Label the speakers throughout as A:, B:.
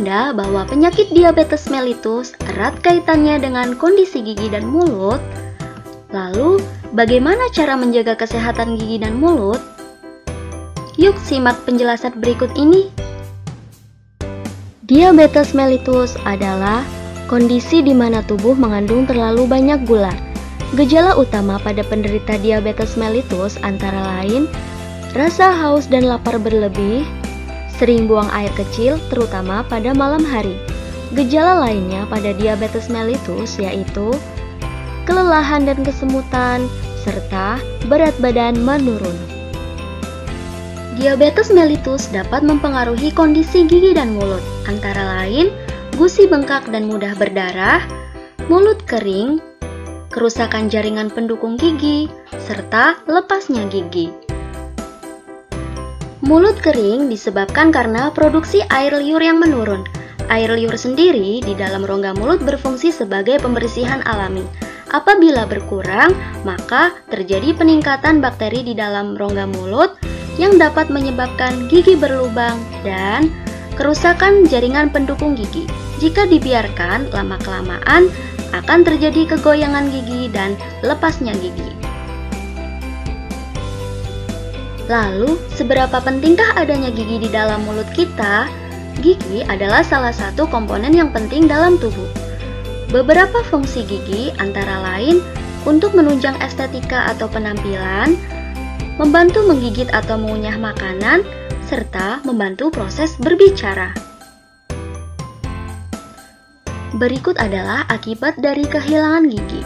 A: Anda bahwa penyakit diabetes mellitus erat kaitannya dengan kondisi gigi dan mulut? Lalu, bagaimana cara menjaga kesehatan gigi dan mulut? Yuk simak penjelasan berikut ini. Diabetes mellitus adalah kondisi di mana tubuh mengandung terlalu banyak gula. Gejala utama pada penderita diabetes mellitus antara lain rasa haus dan lapar berlebih, sering buang air kecil terutama pada malam hari. Gejala lainnya pada diabetes mellitus yaitu kelelahan dan kesemutan, serta berat badan menurun. Diabetes mellitus dapat mempengaruhi kondisi gigi dan mulut, antara lain gusi bengkak dan mudah berdarah, mulut kering, kerusakan jaringan pendukung gigi, serta lepasnya gigi. Mulut kering disebabkan karena produksi air liur yang menurun. Air liur sendiri di dalam rongga mulut berfungsi sebagai pembersihan alami. Apabila berkurang, maka terjadi peningkatan bakteri di dalam rongga mulut yang dapat menyebabkan gigi berlubang dan kerusakan jaringan pendukung gigi. Jika dibiarkan, lama-kelamaan akan terjadi kegoyangan gigi dan lepasnya gigi. Lalu, seberapa pentingkah adanya gigi di dalam mulut kita? Gigi adalah salah satu komponen yang penting dalam tubuh. Beberapa fungsi gigi antara lain untuk menunjang estetika atau penampilan, membantu menggigit atau mengunyah makanan, serta membantu proses berbicara. Berikut adalah akibat dari kehilangan gigi.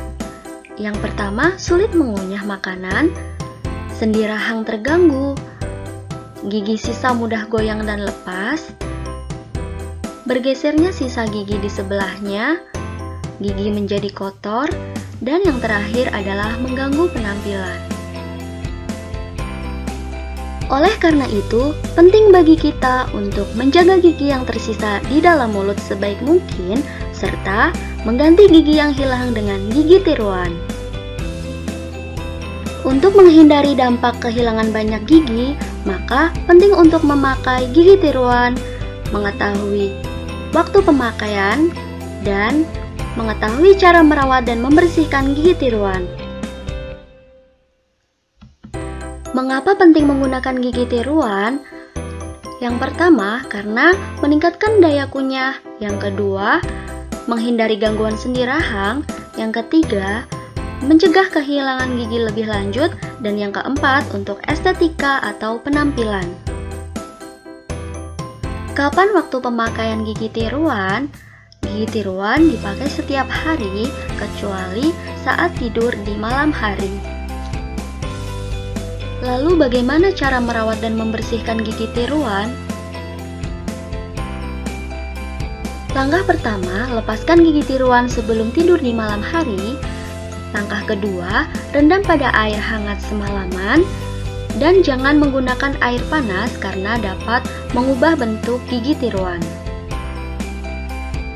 A: Yang pertama, sulit mengunyah makanan, sendi rahang terganggu, gigi sisa mudah goyang dan lepas, bergesernya sisa gigi di sebelahnya, gigi menjadi kotor, dan yang terakhir adalah mengganggu penampilan. Oleh karena itu, penting bagi kita untuk menjaga gigi yang tersisa di dalam mulut sebaik mungkin, serta mengganti gigi yang hilang dengan gigi tiruan. Untuk menghindari dampak kehilangan banyak gigi, maka penting untuk memakai gigi tiruan, mengetahui waktu pemakaian, dan mengetahui cara merawat dan membersihkan gigi tiruan. Mengapa penting menggunakan gigi tiruan? Yang pertama, karena meningkatkan daya kunyah. Yang kedua, menghindari gangguan sendi rahang. Yang ketiga, mencegah kehilangan gigi lebih lanjut, dan yang keempat untuk estetika atau penampilan. Kapan waktu pemakaian gigi tiruan? Gigi tiruan dipakai setiap hari kecuali saat tidur di malam hari. Lalu bagaimana cara merawat dan membersihkan gigi tiruan? Langkah pertama, lepaskan gigi tiruan sebelum tidur di malam hari. Langkah kedua, rendam pada air hangat semalaman dan jangan menggunakan air panas karena dapat mengubah bentuk gigi tiruan.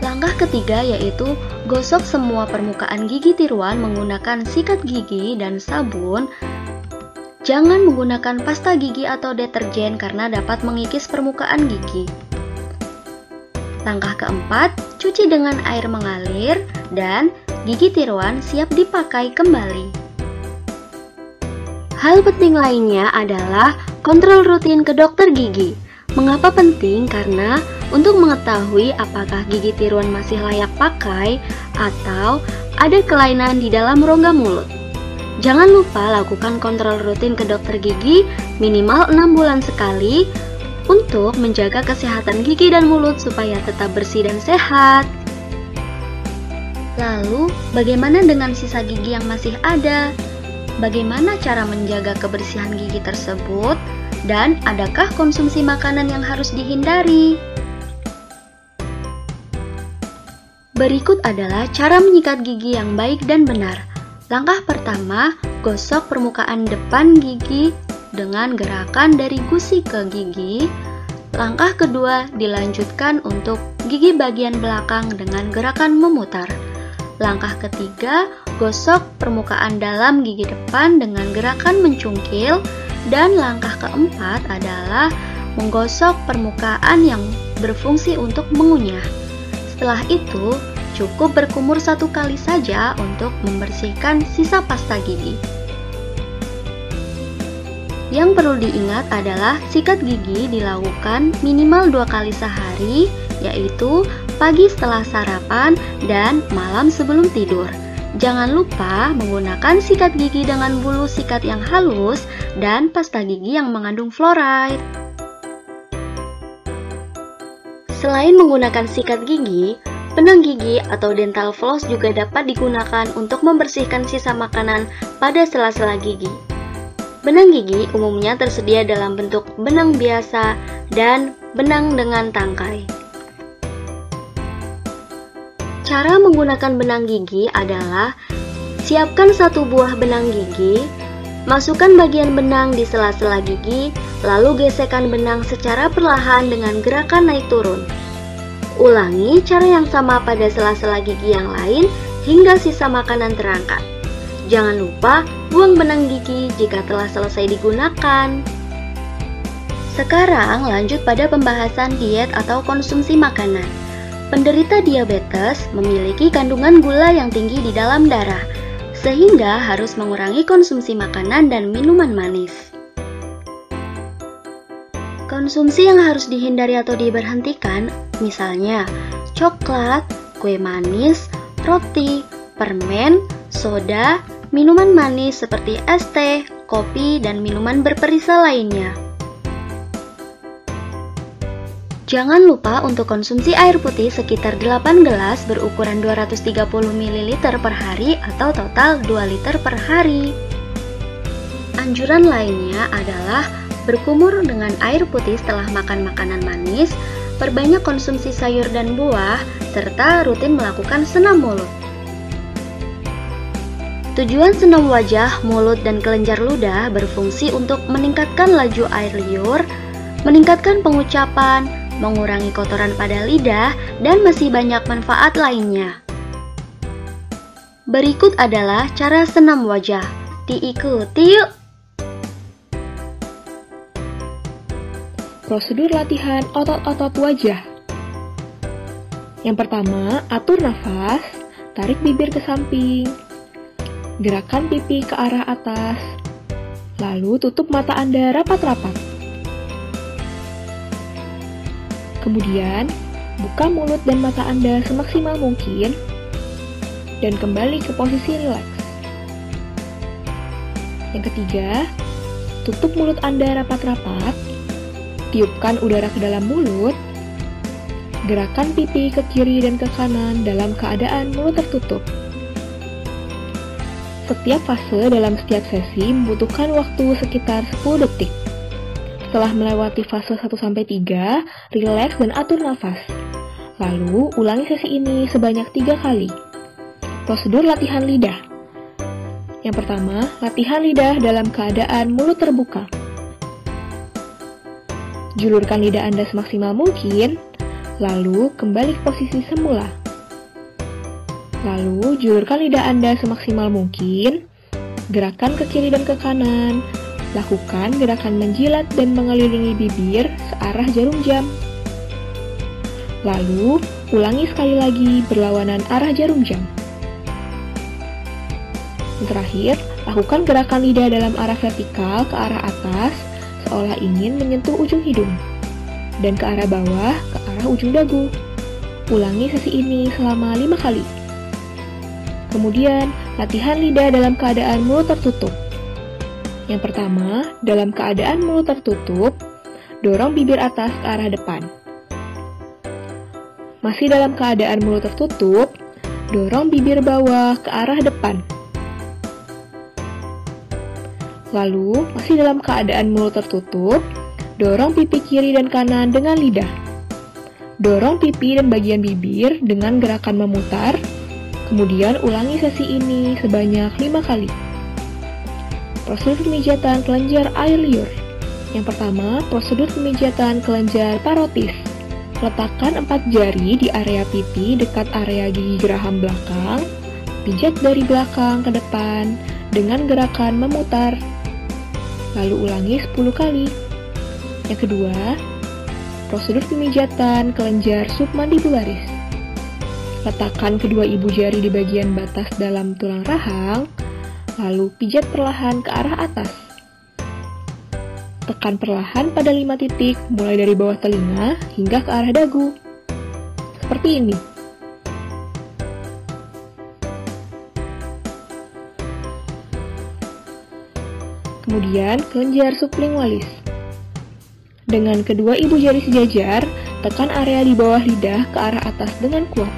A: Langkah ketiga yaitu gosok semua permukaan gigi tiruan menggunakan sikat gigi dan sabun. Jangan menggunakan pasta gigi atau deterjen karena dapat mengikis permukaan gigi. Langkah keempat, cuci dengan air mengalir dan gigi tiruan siap dipakai kembali. Hal penting lainnya adalah kontrol rutin ke dokter gigi. Mengapa penting? Karena untuk mengetahui apakah gigi tiruan masih layak pakai atau ada kelainan di dalam rongga mulut. Jangan lupa lakukan kontrol rutin ke dokter gigi minimal 6 bulan sekali untuk menjaga kesehatan gigi dan mulut supaya tetap bersih dan sehat. Lalu, bagaimana dengan sisa gigi yang masih ada? Bagaimana cara menjaga kebersihan gigi tersebut? Dan adakah konsumsi makanan yang harus dihindari? Berikut adalah cara menyikat gigi yang baik dan benar. Langkah pertama, gosok permukaan depan gigi dengan gerakan dari gusi ke gigi. Langkah kedua, dilanjutkan untuk gigi bagian belakang dengan gerakan memutar. Langkah ketiga, gosok permukaan dalam gigi depan dengan gerakan mencungkil. Dan langkah keempat adalah menggosok permukaan yang berfungsi untuk mengunyah. Setelah itu, cukup berkumur 1 kali saja untuk membersihkan sisa pasta gigi. Yang perlu diingat adalah sikat gigi dilakukan minimal 2 kali sehari, yaitu pagi setelah sarapan dan malam sebelum tidur. Jangan lupa menggunakan sikat gigi dengan bulu sikat yang halus dan pasta gigi yang mengandung fluoride. Selain menggunakan sikat gigi, benang gigi atau dental floss juga dapat digunakan untuk membersihkan sisa makanan pada sela-sela gigi. Benang gigi umumnya tersedia dalam bentuk benang biasa dan benang dengan tangkai. Cara menggunakan benang gigi adalah siapkan 1 buah benang gigi, masukkan bagian benang di sela-sela gigi, lalu gesekkan benang secara perlahan dengan gerakan naik turun. Ulangi cara yang sama pada sela-sela gigi yang lain hingga sisa makanan terangkat. Jangan lupa buang benang gigi jika telah selesai digunakan. Sekarang lanjut pada pembahasan diet atau konsumsi makanan. Penderita diabetes memiliki kandungan gula yang tinggi di dalam darah, sehingga harus mengurangi konsumsi makanan dan minuman manis. Konsumsi yang harus dihindari atau diberhentikan, misalnya coklat, kue manis, roti, permen, soda, minuman manis seperti es teh, kopi, dan minuman berperisa lainnya. Jangan lupa untuk konsumsi air putih sekitar 8 gelas berukuran 230 ml per hari atau total 2 liter per hari. Anjuran lainnya adalah berkumur dengan air putih setelah makan makanan manis, perbanyak konsumsi sayur dan buah, serta rutin melakukan senam mulut. Tujuan senam wajah, mulut, dan kelenjar ludah berfungsi untuk meningkatkan laju air liur, meningkatkan pengucapan, mengurangi kotoran pada lidah, dan masih banyak manfaat lainnya. Berikut adalah cara senam wajah. Diikuti yuk!
B: Prosedur latihan otot-otot wajah. Yang pertama, atur nafas, tarik bibir ke samping, gerakan pipi ke arah atas, lalu tutup mata Anda rapat-rapat. Kemudian, buka mulut dan mata Anda semaksimal mungkin, dan kembali ke posisi rileks. Yang ketiga, tutup mulut Anda rapat-rapat, tiupkan udara ke dalam mulut, gerakan pipi ke kiri dan ke kanan dalam keadaan mulut tertutup. Setiap fase dalam setiap sesi membutuhkan waktu sekitar 10 detik. Setelah melewati fase 1-3, rileks dan atur nafas. Lalu, ulangi sesi ini sebanyak 3 kali. Prosedur latihan lidah. Yang pertama, latihan lidah dalam keadaan mulut terbuka. Julurkan lidah Anda semaksimal mungkin, lalu kembali ke posisi semula. Lalu, julurkan lidah Anda semaksimal mungkin, gerakan ke kiri dan ke kanan, lakukan gerakan menjilat dan mengelilingi bibir searah jarum jam. Lalu, ulangi sekali lagi berlawanan arah jarum jam. Yang terakhir, lakukan gerakan lidah dalam arah vertikal ke arah atas, seolah ingin menyentuh ujung hidung, dan ke arah bawah ke arah ujung dagu. Ulangi sesi ini selama 5 kali. Kemudian, latihan lidah dalam keadaan mulut tertutup. Yang pertama, dalam keadaan mulut tertutup, dorong bibir atas ke arah depan. Masih dalam keadaan mulut tertutup, dorong bibir bawah ke arah depan. Lalu, masih dalam keadaan mulut tertutup, dorong pipi kiri dan kanan dengan lidah. Dorong pipi dan bagian bibir dengan gerakan memutar, kemudian ulangi sesi ini sebanyak 5 kali. Prosedur pemijatan kelenjar air liur. Yang pertama, prosedur pemijatan kelenjar parotis. Letakkan 4 jari di area pipi dekat area gigi geraham belakang, pijat dari belakang ke depan dengan gerakan memutar. Lalu ulangi 10 kali. Yang kedua, Prosedur pemijatan kelenjar submandibularis. Letakkan kedua ibu jari di bagian batas dalam tulang rahang, lalu pijat perlahan ke arah atas. Tekan perlahan pada 5 titik mulai dari bawah telinga hingga ke arah dagu. Seperti ini. Kemudian kelenjar sublingualis. Dengan kedua ibu jari sejajar, tekan area di bawah lidah ke arah atas dengan kuat.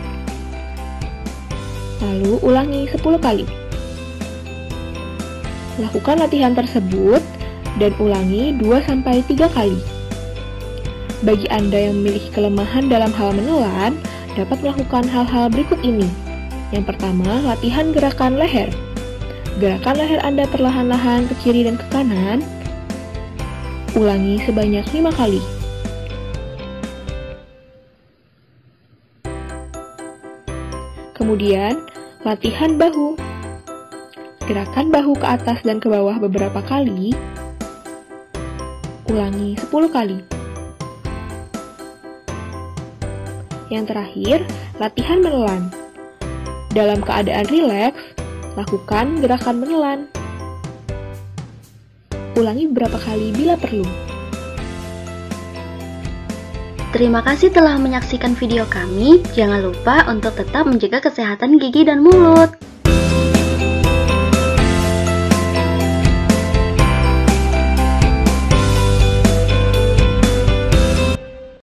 B: Lalu ulangi 10 kali. Lakukan latihan tersebut dan ulangi 2-3 kali. Bagi Anda yang memiliki kelemahan dalam hal menelan, dapat melakukan hal-hal berikut ini. Yang pertama, latihan gerakan leher. Gerakan leher Anda perlahan-lahan ke kiri dan ke kanan. Ulangi sebanyak 5 kali. Kemudian, latihan bahu. Gerakan bahu ke atas dan ke bawah beberapa kali. Ulangi 10 kali. Yang terakhir, latihan menelan. Dalam keadaan rileks, lakukan gerakan menelan. Ulangi beberapa kali bila perlu.
A: Terima kasih telah menyaksikan video kami. Jangan lupa untuk tetap menjaga kesehatan gigi dan mulut.